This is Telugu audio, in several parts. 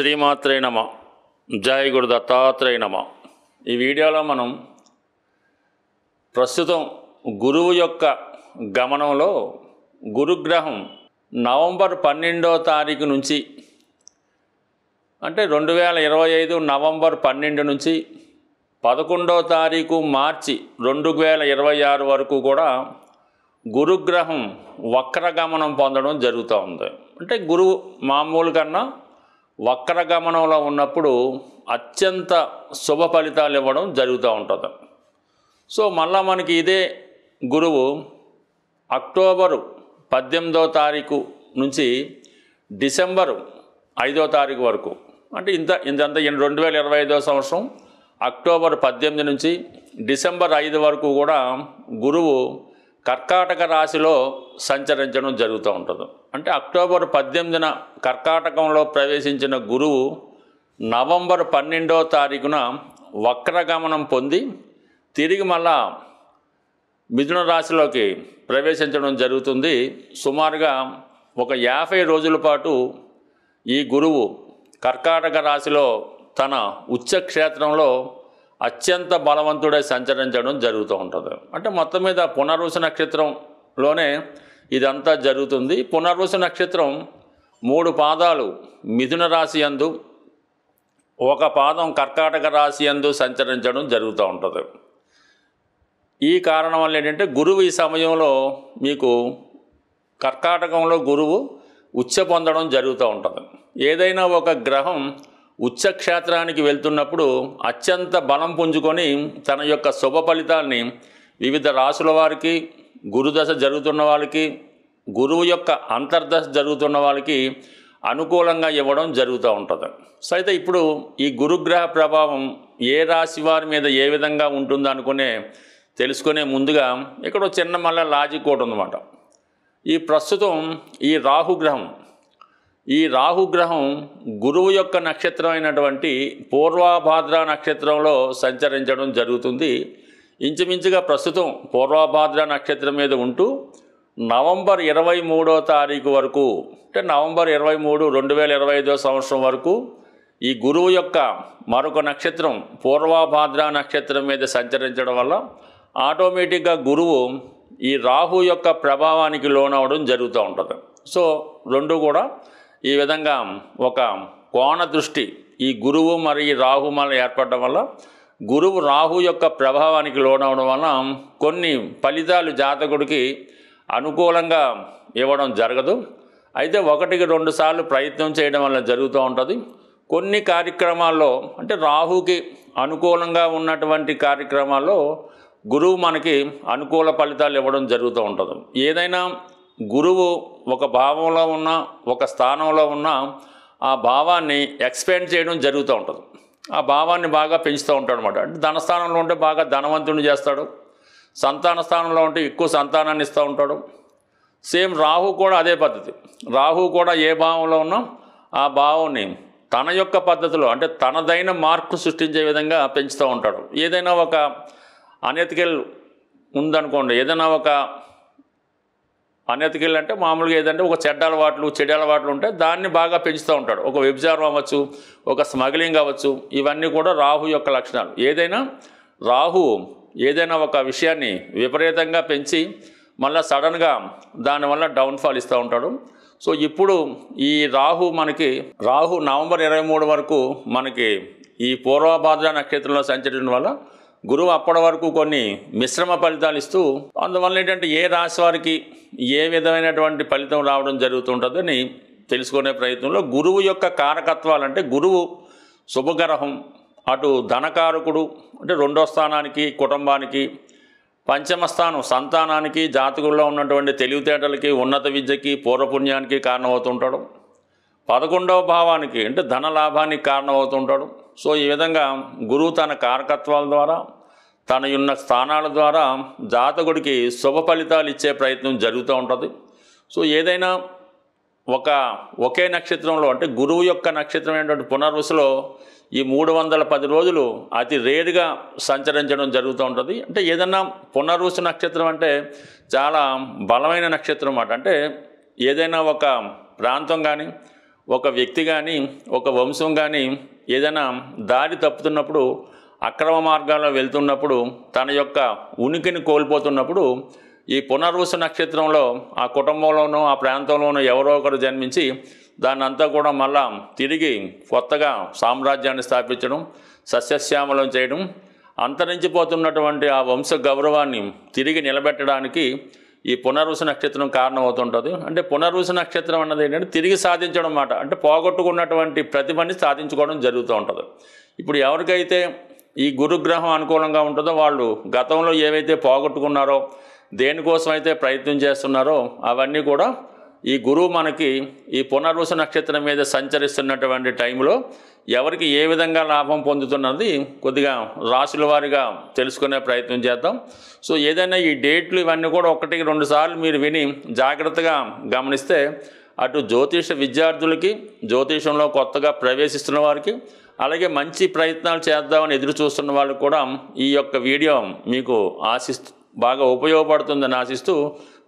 శ్రీమాత్రే నమ. జై గురు దత్తాత్రేయ నమ. ఈ వీడియోలో మనం ప్రస్తుతం గురువు యొక్క గమనంలో గురుగ్రహం నవంబర్ 12వ తారీఖు నుంచి అంటే 2025 నవంబర్ 12 నుంచి 11వ తారీఖు మార్చి 2026 వరకు కూడా గురుగ్రహం వక్రగమనం పొందడం జరుగుతూ ఉంది. అంటే గురువు మామూలు కన్నా వక్రగమనంలో ఉన్నప్పుడు అత్యంత శుభ ఫలితాలు ఇవ్వడం జరుగుతూ ఉంటుంది. సో మళ్ళా మనకి ఇదే గురువు అక్టోబరు 18వ తారీఖు నుంచి డిసెంబరు 5వ తారీఖు వరకు అంటే ఇంతంతా 2025వ సంవత్సరం అక్టోబర్ 18 నుంచి డిసెంబర్ 5 వరకు కూడా గురువు కర్కాటక రాశిలో సంచరించడం జరుగుతూ ఉంటుంది. అంటే అక్టోబర్ 18న కర్కాటకంలో ప్రవేశించిన గురువు నవంబర్ 12వ తారీఖున వక్రగమనం పొంది తిరిగి మళ్ళా మిథున రాశిలోకి ప్రవేశించడం జరుగుతుంది. సుమారుగా ఒక 50 రోజుల పాటు ఈ గురువు కర్కాటక రాశిలో తన ఉచ్చక్షేత్రంలో అత్యంత బలవంతుడై సంచరించడం జరుగుతూ ఉంటుంది. అంటే మొత్తం మీద పునర్వసు నక్షత్రంలోనే ఇదంతా జరుగుతుంది. పునర్వసు నక్షత్రం 3 పాదాలు మిథున రాశి యందు, 1 పాదం కర్కాటక రాశి యందు సంచరించడం జరుగుతూ ఉంటుంది. ఈ కారణం వల్ల ఏంటంటే గురువు ఈ సమయంలో మీకు కర్కాటకంలో గురువు ఉచ్చ పొందడం జరుగుతూ ఉంటుంది. ఏదైనా ఒక గ్రహం ఉచ్చక్షేత్రానికి వెళ్తున్నప్పుడు అత్యంత బలం పుంజుకొని తన యొక్క శుభ ఫలితాల్ని వివిధ రాశుల వారికి, గురుదశ జరుగుతున్న వాళ్ళకి, గురువు యొక్క అంతర్దశ జరుగుతున్న వాళ్ళకి అనుకూలంగా ఇవ్వడం జరుగుతూ ఉంటుంది. సో అయితే ఇప్పుడు ఈ గురుగ్రహ ప్రభావం ఏ రాశి వారి మీద ఏ విధంగా ఉంటుందో తెలుసుకునే ముందుగా ఇక్కడ చిన్న మళ్ళీ లాజిక్ కూడా ఉందన్నమాట. ఈ ప్రస్తుతం ఈ రాహుగ్రహం గురువు యొక్క నక్షత్రం అయినటువంటి పూర్వభాద్ర నక్షత్రంలో సంచరించడం జరుగుతుంది. ఇంచుమించుగా ప్రస్తుతం పూర్వభాద్ర నక్షత్రం మీద ఉంటూ నవంబర్ 23వ తారీఖు వరకు అంటే నవంబర్ 23, 2025 సంవత్సరం వరకు ఈ గురువు యొక్క మరొక నక్షత్రం పూర్వభాద్ర నక్షత్రం మీద సంచరించడం వల్ల ఆటోమేటిక్గా గురువు ఈ రాహు యొక్క ప్రభావానికి లోనవడం జరుగుతూ ఉంటుంది. సో రెండు కూడా ఈ విధంగా ఒక కోణ దృష్టి ఈ గురువు మరి ఈ రాహు మళ్ళీ ఏర్పడడం వల్ల గురువు రాహు యొక్క ప్రభావానికి లోనవడం వల్ల కొన్ని ఫలితాలు జాతకుడికి అనుకూలంగా ఇవ్వడం జరగదు. అయితే 1-2 సార్లు ప్రయత్నం చేయడం వల్ల జరుగుతూ ఉంటుంది. కొన్ని కార్యక్రమాల్లో అంటే రాహుకి అనుకూలంగా ఉన్నటువంటి కార్యక్రమాల్లో గురువు మనకి అనుకూల ఫలితాలు ఇవ్వడం జరుగుతూ ఉంటుంది. ఏదైనా గురువు ఒక భావంలో ఉన్న ఒక స్థానంలో ఉన్న ఆ భావాన్ని ఎక్స్పాండ్ చేయడం జరుగుతూ ఉంటుంది. ఆ భావాన్ని బాగా పెంచుతూ ఉంటాడు అనమాట. అంటే ధనస్థానంలో ఉంటే బాగా ధనవంతుని చేస్తాడు, సంతాన స్థానంలో ఉంటే ఎక్కువ సంతానాన్ని ఇస్తూ ఉంటాడు. సేమ్ రాహు కూడా అదే పద్ధతి. రాహు కూడా ఏ భావంలో ఉన్నా ఆ భావాన్ని తన యొక్క పద్ధతిలో అంటే తనదైన మార్పు సృష్టించే విధంగా పెంచుతూ ఉంటాడు. ఏదైనా ఒక అనెతికల్ ఉందనుకోండి, ఏదైనా ఒక అనెతికల్ అంటే మామూలుగా ఏదంటే ఒక చెడ్డ అలవాట్లు ఉంటే దాన్ని బాగా పెంచుతూ ఉంటాడు. ఒక వ్యభిచారం అవ్వచ్చు, ఒక స్మగ్లింగ్ అవ్వచ్చు, ఇవన్నీ కూడా రాహు యొక్క లక్షణాలు. రాహు ఏదైనా ఒక విషయాన్ని విపరీతంగా పెంచి మళ్ళీ సడన్గా దానివల్ల డౌన్ఫాల్ ఇస్తూ ఉంటాడు. సో ఇప్పుడు ఈ రాహు నవంబర్ 23 వరకు మనకి ఈ పూర్వభాద్ర నక్షత్రంలో సంచరించడం వల్ల గురువు అప్పటి వరకు కొన్ని మిశ్రమ ఫలితాలు ఇస్తూ, అందువల్ల ఏంటంటే ఏ రాశి వారికి ఏ విధమైనటువంటి ఫలితం రావడం జరుగుతుంటుందని తెలుసుకునే ప్రయత్నంలో గురువు యొక్క కారకత్వాలు అంటే గురువు శుభగ్రహం, అటు ధనకారకుడు అంటే 2వ స్థానానికి కుటుంబానికి, 5వ స్థానం సంతానానికి, జాతకుల్లో ఉన్నటువంటి తెలివితేటలకి, ఉన్నత విద్యకి, పూర్వపుణ్యానికి కారణమవుతుంటాడు. 11వ భావానికి అంటే ధన లాభానికి కారణమవుతుంటాడు. సో ఈ విధంగా గురువు తన కారకత్వాల ద్వారా తన ఉన్న స్థానాల ద్వారా జాతకుడికి శుభ ఫలితాలు ఇచ్చే ప్రయత్నం జరుగుతూ ఉంటుంది. సో ఏదైనా ఒకే నక్షత్రంలో అంటే గురువు యొక్క నక్షత్రం ఏంటంటే పునర్వసులో ఈ 310 రోజులు అతి రేరుగా సంచరించడం జరుగుతూ ఉంటుంది. అంటే ఏదన్నా పునర్వసు నక్షత్రం అంటే చాలా బలమైన నక్షత్రం అన్నమాట. అంటే ఏదైనా ఒక ప్రాంతం కానీ ఒక వ్యక్తి కానీ ఒక వంశం కానీ ఏదైనా దారి తప్పుతున్నప్పుడు అక్రమ మార్గాల్లో వెళ్తున్నప్పుడు తన యొక్క ఉనికిని కోల్పోతున్నప్పుడు ఈ పునర్వసు నక్షత్రంలో ఆ కుటుంబంలోనో ఆ ప్రాంతంలోనో ఎవరో ఒకరు జన్మించి దాన్ని అంతా కూడా మళ్ళా తిరిగి కొత్తగా సామ్రాజ్యాన్ని స్థాపించడం, సస్యశ్యామలం చేయడం, అంతరించిపోతున్నటువంటి ఆ వంశ గౌరవాన్ని తిరిగి నిలబెట్టడానికి ఈ పునర్వసు నక్షత్రం కారణమవుతుంటుంది. అంటే పునర్వసు నక్షత్రం అన్నది ఏంటంటే తిరిగి సాధించడం అన్నమాట. అంటే పోగొట్టుకున్నటువంటి ప్రతిభని సాధించుకోవడం జరుగుతూ ఉంటుంది. ఇప్పుడు ఎవరికైతే ఈ గురుగ్రహం అనుకూలంగా ఉంటుందో వాళ్ళు గతంలో ఏవైతే పోగొట్టుకున్నారో, దేనికోసం అయితే ప్రయత్నం చేస్తున్నారో అవన్నీ కూడా ఈ గురువు మనకి ఈ పునర్వసు నక్షత్రం మీద సంచరిస్తున్నటువంటి టైంలో ఎవరికి ఏ విధంగా లాభం పొందుతున్నది కొద్దిగా రాశుల వారిగా తెలుసుకునే ప్రయత్నం చేద్దాం. సో ఏదైనా ఈ డేట్లు ఇవన్నీ కూడా 1-2 సార్లు మీరు విని జాగ్రత్తగా గమనిస్తే అటు జ్యోతిష విద్యార్థులకి, జ్యోతిషంలో కొత్తగా ప్రవేశిస్తున్న వారికి, అలాగే మంచి ప్రయత్నాలు చేద్దామని ఎదురు చూస్తున్న వాళ్ళకి కూడా ఈ యొక్క వీడియో మీకు బాగా ఉపయోగపడుతుందని ఆశిస్తూ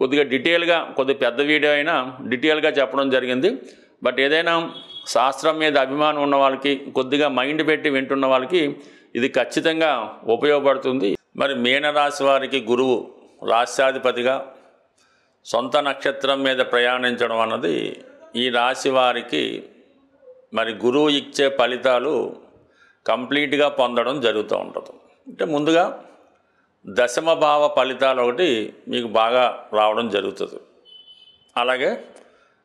కొద్దిగా డీటెయిల్గా, కొద్దిగా పెద్ద వీడియో అయినా డీటెయిల్గా చెప్పడం జరిగింది. బట్ ఏదైనా శాస్త్రం మీద అభిమానం ఉన్న వాళ్ళకి, కొద్దిగా మైండ్ పెట్టి వింటున్న వాళ్ళకి ఇది ఖచ్చితంగా ఉపయోగపడుతుంది. మరి మీనరాశి వారికి గురువు రాశ్యాధిపతిగా సొంత నక్షత్రం మీద ప్రయాణించడం అన్నది ఈ రాశి వారికి మరి గురువు ఇచ్చే ఫలితాలు కంప్లీట్గా పొందడం జరుగుతూ ఉంటుంది. అంటే ముందుగా దశమ భావ ఫలితాలు ఒకటి మీకు బాగా రావడం జరుగుతుంది. అలాగే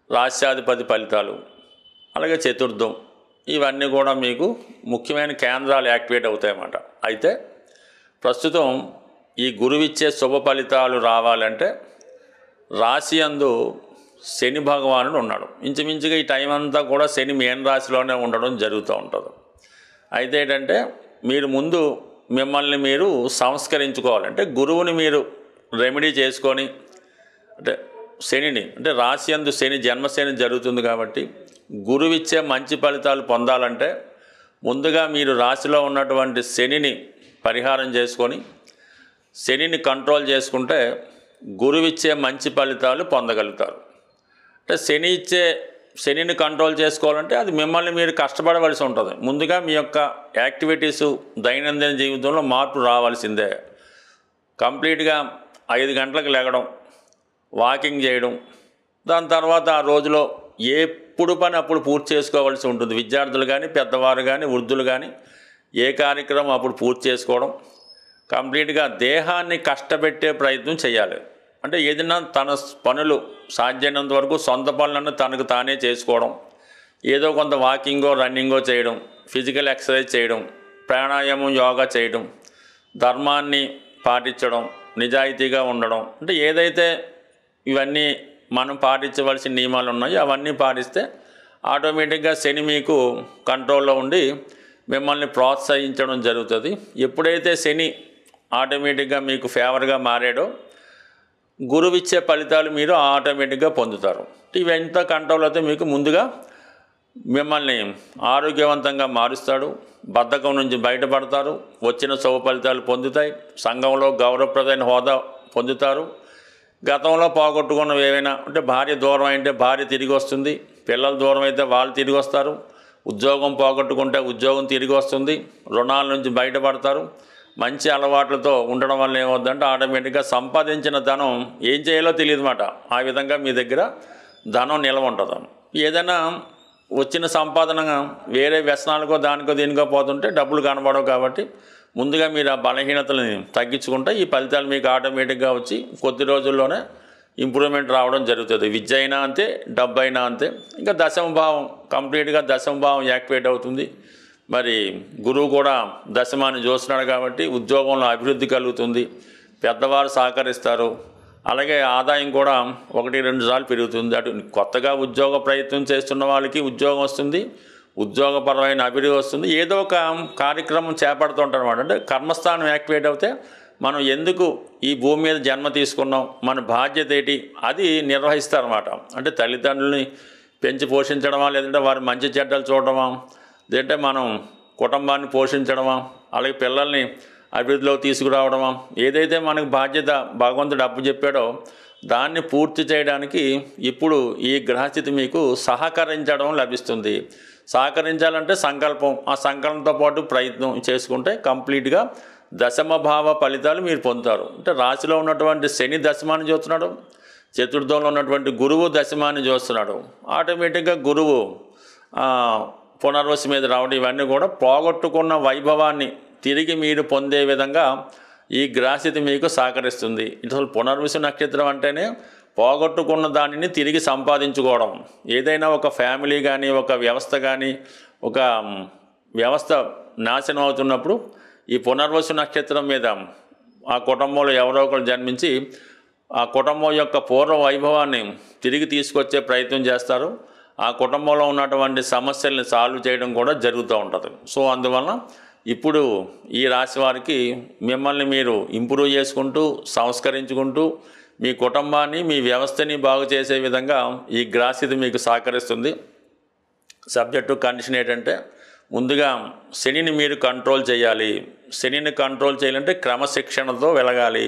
రాశ్యాధిపతి ఫలితాలు, అలాగే చతుర్థం, ఇవన్నీ కూడా మీకు ముఖ్యమైన కేంద్రాలు యాక్టివేట్ అవుతాయన్నమాట. అయితే ప్రస్తుతం ఈ గురువిచ్చే శుభ ఫలితాలు రావాలంటే రాశి యందు శని భగవానుడు ఉన్నాడు. ఇంచుమించుగా ఈ టైం అంతా కూడా శని మీన రాశిలోనే ఉండడం జరుగుతూ ఉంటుంది. అయితే ఏంటంటే మీరు ముందు మిమ్మల్ని మీరు సంస్కరించుకోవాలంటే గురువుని మీరు రెమెడీ చేసుకొని, అంటే శనిని, అంటే రాశి యందు శని జన్మశని జరుగుతుంది కాబట్టి గురువిచ్చే మంచి ఫలితాలు పొందాలంటే ముందుగా మీరు రాశిలో ఉన్నటువంటి శనిని పరిహారం చేసుకొని శనిని కంట్రోల్ చేసుకుంటే గురువిచ్చే మంచి ఫలితాలు పొందగలుగుతారు. అంటే శనిని కంట్రోల్ చేసుకోవాలంటే అది మిమ్మల్ని మీరు కష్టపడవలసి ఉంటుంది. ముందుగా మీ యొక్క యాక్టివిటీసు దైనందిన జీవితంలో మార్పు రావాల్సిందే. కంప్లీట్గా 5 గంటలకు లెగడం, వాకింగ్ చేయడం, దాని తర్వాత ఆ రోజులో ఎప్పుడు పని అప్పుడు పూర్తి చేసుకోవాల్సి ఉంటుంది. విద్యార్థులు కానీ, పెద్దవారు కానీ, వృద్ధులు కానీ ఏ కార్యక్రమం అప్పుడు పూర్తి చేసుకోవడం, కంప్లీట్గా దేహాన్ని కష్టపెట్టే ప్రయత్నం చేయాలి. అంటే ఏదైనా తన పనులు సాధ్యమైనంత వరకు సొంత పనులను తనకు తానే చేసుకోవడం, ఏదో కొంత వాకింగో రన్నింగో చేయడం, ఫిజికల్ ఎక్సర్సైజ్ చేయడం, ప్రాణాయామం యోగా చేయడం, ధర్మాన్ని పాటించడం, నిజాయితీగా ఉండడం, అంటే ఏదైతే ఇవన్నీ మనం పాటించవలసిన నియమాలు ఉన్నాయో అవన్నీ పాటిస్తే ఆటోమేటిక్గా శని మీకు కంట్రోల్లో ఉండి మిమ్మల్ని ప్రోత్సహించడం జరుగుతుంది. ఎప్పుడైతే శని ఆటోమేటిక్గా మీకు ఫేవర్గా మారాడో గురువిచ్చే ఫలితాలు మీరు ఆటోమేటిక్గా పొందుతారు. ఇవంతా కంట్రోల్ అయితే మీకు ముందుగా మిమ్మల్ని ఆరోగ్యవంతంగా మారుస్తాడు, బద్ధకం నుంచి బయటపడతారు, వచ్చిన శుభ ఫలితాలు పొందుతాయి, సంఘంలో గౌరవప్రదమైన హోదా పొందుతారు. గతంలో పోగొట్టుకున్నవి ఏవైనా అంటే భార్య దూరం అయితే భార్య తిరిగి వస్తుంది, పిల్లలు దూరం అయితే వాళ్ళు తిరిగి వస్తారు, ఉద్యోగం పోగొట్టుకుంటే ఉద్యోగం తిరిగి వస్తుంది, రుణాల నుంచి బయటపడతారు. మంచి అలవాట్లతో ఉండడం వల్ల ఏమవుతుందంటే ఆటోమేటిక్గా సంపాదించిన ధనం ఏం చేయాలో తెలియదు అన్నమాట. ఆ విధంగా మీ దగ్గర ధనం నిల్వ ఉంటుంది. ఏదైనా వచ్చిన సంపాదన వేరే వ్యసనాలకో దానికో దీనికో పోతుంటే డబ్బులు కనబడవు. కాబట్టి ముందుగా మీరు ఆ బలహీనతలని తగ్గించుకుంటే ఈ ఫలితాలు మీకు ఆటోమేటిక్గా వచ్చి కొద్ది రోజుల్లోనే ఇంప్రూవ్మెంట్ రావడం జరుగుతుంది. విద్య అయినా అంతే, డబ్బు అయినా అంతే. ఇంకా దశమ భావం కంప్లీట్గా దశమ భావం యాక్టివేట్ అవుతుంది. మరి గురువు కూడా దశమాన్ని చూస్తున్నాడు కాబట్టి ఉద్యోగంలో అభివృద్ధి కలుగుతుంది, పెద్దవారు సహకరిస్తారు, అలాగే ఆదాయం కూడా 1-2 సార్లు పెరుగుతుంది. అటు కొత్తగా ఉద్యోగ ప్రయత్నం చేస్తున్న వాళ్ళకి ఉద్యోగం వస్తుంది, ఉద్యోగపరమైన అభివృద్ధి వస్తుంది, ఏదో ఒక కార్యక్రమం చేపడుతుంటారు అన్నమాట. అంటే కర్మస్థానం యాక్టివేట్ అవుతే మనం ఎందుకు ఈ భూమి మీద జన్మ తీసుకున్నాం, మన బాధ్యత ఏంటి అది నిర్వహిస్తారన్నమాట. అంటే తల్లిదండ్రులని పెంచి పోషించడమా, లేదంటే వారి మంచి చెడ్డలు చూడడమా, లేదంటే మనం కుటుంబాన్ని పోషించడమా, అలాగే పిల్లల్ని అభివృద్ధిలోకి తీసుకురావడమా, ఏదైతే మనకు బాధ్యత భగవంతుడు అప్పు చెప్పాడో దాన్ని పూర్తి చేయడానికి ఇప్పుడు ఈ గ్రహస్థితి మీకు సహకరించడం లభిస్తుంది. సహకరించాలంటే సంకల్పం, ఆ సంకల్పంతో పాటు ప్రయత్నం చేసుకుంటే కంప్లీట్గా దశమ భావ ఫలితాలు మీరు పొందుతారు. అంటే రాశిలో ఉన్నటువంటి శని దశమాన్ని చూస్తున్నాడు, చతుర్థంలో ఉన్నటువంటి గురువు దశమాన్ని చూస్తున్నాడు. ఆటోమేటిక్గా గురువు పునర్వసు మీద రావడం, ఇవన్నీ కూడా పోగొట్టుకున్న వైభవాన్ని తిరిగి మీరు పొందే విధంగా ఈ గ్రహస్థితి మీకు సహకరిస్తుంది. అసలు పునర్వసు నక్షత్రం అంటేనే పోగొట్టుకున్న దానిని తిరిగి సంపాదించుకోవడం. ఏదైనా ఒక ఫ్యామిలీ కానీ, ఒక వ్యవస్థ కానీ, ఒక వ్యవస్థ నాశనం అవుతున్నప్పుడు ఈ పునర్వసు నక్షత్రం మీద ఆ కుటుంబంలో ఎవరో ఒకరు జన్మించి ఆ కుటుంబం యొక్క పూర్వ వైభవాన్ని తిరిగి తీసుకొచ్చే ప్రయత్నం చేస్తారు. ఆ కుటుంబంలో ఉన్నటువంటి సమస్యల్ని సాల్వ్ చేయడం కూడా జరుగుతూ ఉంటుంది. సో అందువలన ఇప్పుడు ఈ రాశి వారికి మిమ్మల్ని మీరు ఇంప్రూవ్ చేసుకుంటూ, సంస్కరించుకుంటూ మీ కుటుంబాన్ని, మీ వ్యవస్థని బాగు చేసే విధంగా ఈ గ్రహస్థితి మీకు సహకరిస్తుంది. సబ్జెక్టు కండిషన్ ఏంటంటే, ముందుగా శనిని మీరు కంట్రోల్ చేయాలి. శనిని కంట్రోల్ చేయాలంటే క్రమశిక్షణతో వెలగాలి.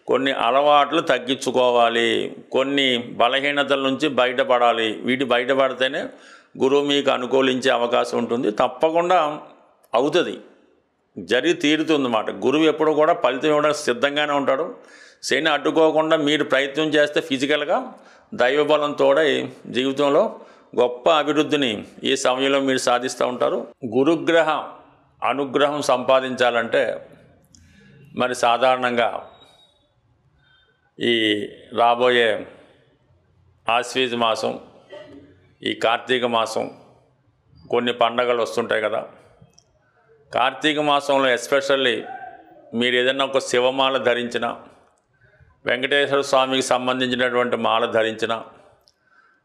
కొన్ని అలవాట్లు తగ్గించుకోవాలి. కొన్ని బలహీనతల నుంచి బయటపడాలి. వీటి బయటపడితేనే గురువు మీకు అనుకూలించే అవకాశం ఉంటుంది. తప్పకుండా అవుతుంది, జరిగి తీరుతుందన్నమాట. గురువు ఎప్పుడు కూడా ఫలితం ఇవ్వడానికి సిద్ధంగానే ఉంటాడు. శని అడ్డుకోకుండా మీరు ప్రయత్నం చేస్తే ఫిజికల్గా దైవబలం తోడై జీవితంలో గొప్ప అభివృద్ధిని ఈ సమయంలో మీరు సాధిస్తూ ఉంటారు. గురుగ్రహ అనుగ్రహం సంపాదించాలంటే మరి సాధారణంగా ఈ రాబోయే ఆశ్వీజ మాసం, ఈ కార్తీక మాసం, కొన్ని పండగలు వస్తుంటాయి కదా. కార్తీక మాసంలో ఎస్పెషల్లీ మీరు ఏదైనా ఒక శివమాల ధరించిన, వెంకటేశ్వర స్వామికి సంబంధించినటువంటి మాల ధరించిన,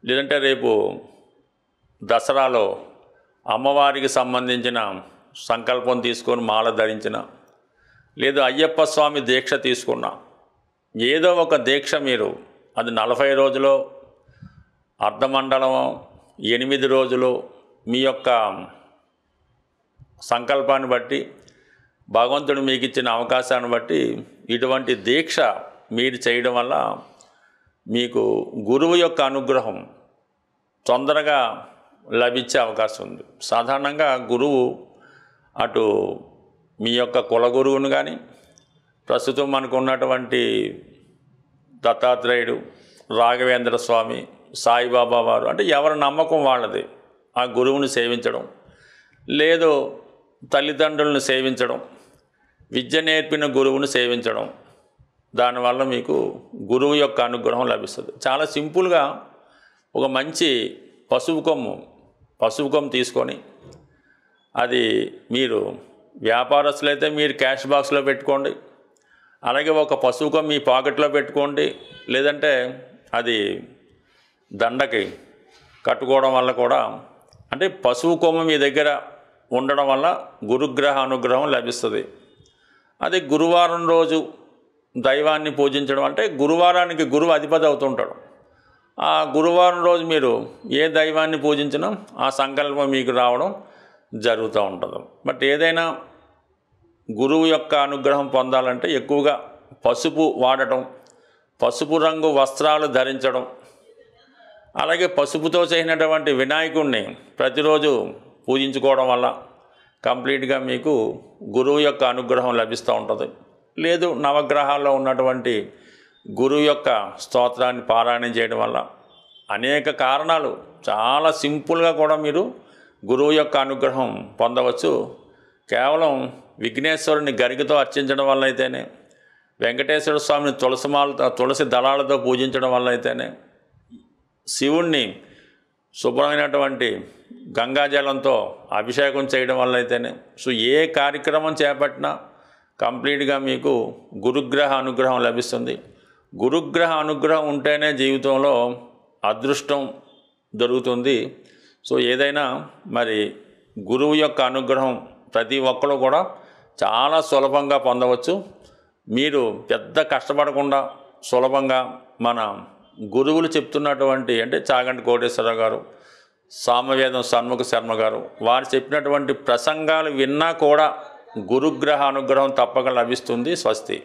లేదంటే రేపు దసరాలో అమ్మవారికి సంబంధించిన సంకల్పం తీసుకొని మాల ధరించిన, లేదు అయ్యప్ప స్వామి దీక్ష తీసుకున్న, ఏదో ఒక దీక్ష మీరు, అది 40 రోజులు, అర్ధమండలం, 8 రోజులు, మీ యొక్క సంకల్పాన్ని బట్టి, భగవంతుడు మీకు ఇచ్చిన అవకాశాన్ని బట్టి ఇటువంటి దీక్ష మీరు చేయడం వల్ల మీకు గురువు యొక్క అనుగ్రహం తొందరగా లభించే అవకాశం ఉంది. సాధారణంగా గురువు అటు మీ యొక్క కుల గురువును కానీ, ప్రస్తుతం మనకు ఉన్నటువంటి దత్తాత్రేయుడు, రాఘవేంద్ర స్వామి, సాయిబాబా వారు, అంటే ఎవరి నమ్మకం వాళ్ళది, ఆ గురువుని సేవించడం, లేదు తల్లిదండ్రులను సేవించడం, విద్య నేర్పిన గురువుని సేవించడం, దానివల్ల మీకు గురువు యొక్క అనుగ్రహం లభిస్తుంది. చాలా సింపుల్గా ఒక మంచి పసుపు కొమ్ము తీసుకొని, అది మీరు వ్యాపారస్తులైతే మీరు క్యాష్ బాక్స్లో పెట్టుకోండి, అలాగే ఒక పసుపు కొమ్ము మీ పాకెట్లో పెట్టుకోండి, లేదంటే అది దండకి కట్టుకోవడం వల్ల కూడా, అంటే పసుపు కొమ్ము మీ దగ్గర ఉండడం వల్ల గురుగ్రహ అనుగ్రహం లభిస్తుంది. అది గురువారం రోజు దైవాన్ని పూజించడం, అంటే గురువారానికి గురువు అధిపతి అవుతుంటాడు. ఆ గురువారం రోజు మీరు ఏ దైవాన్ని పూజించినా ఆ సంకల్పం మీకు రావడం జరుగుతూ ఉంటుంది. బట్ ఏదైనా గురువు యొక్క అనుగ్రహం పొందాలంటే ఎక్కువగా పసుపు వాడటం, పసుపు రంగు వస్త్రాలు ధరించడం, అలాగే పసుపుతో చేసినటువంటి వినాయకుడిని ప్రతిరోజు పూజించుకోవడం వల్ల కంప్లీట్గా మీకు గురువు యొక్క అనుగ్రహం లభిస్తూ ఉంటుంది. లేదు నవగ్రహాల్లో ఉన్నటువంటి గురువు యొక్క స్తోత్రాన్ని పారాయణం చేయడం వల్ల అనేక కారణాలు, చాలా సింపుల్గా కూడా మీరు గురువు యొక్క అనుగ్రహం పొందవచ్చు. కేవలం విఘ్నేశ్వరుని గరికతో అర్చించడం వల్ల అయితేనే, వెంకటేశ్వర స్వామిని తులసి దళాలతో పూజించడం వల్ల అయితేనే, శివుణ్ణి శుభ్రమైనటువంటి గంగాజలంతో అభిషేకం చేయడం వల్ల అయితేనే, సో ఏ కార్యక్రమం చేపట్టినా కంప్లీట్గా మీకు గురుగ్రహ అనుగ్రహం లభిస్తుంది. గురుగ్రహ అనుగ్రహం ఉంటేనే జీవితంలో అదృష్టం దొరుకుతుంది. సో ఏదైనా మరి గురువు యొక్క అనుగ్రహం ప్రతి ఒక్కరు కూడా చాలా సులభంగా పొందవచ్చు. మీరు పెద్ద కష్టపడకుండా సులభంగా మన గురువులు చెప్తున్నటువంటి, అంటే చాగంటి కోటేశ్వరరావు గారు, సామవేదం షణ్ముఖ శర్మ గారు, వారు చెప్పినటువంటి ప్రసంగాలు విన్నా కూడా గురుగ్రహ అనుగ్రహం తప్పక లభిస్తుంది. స్వస్తి.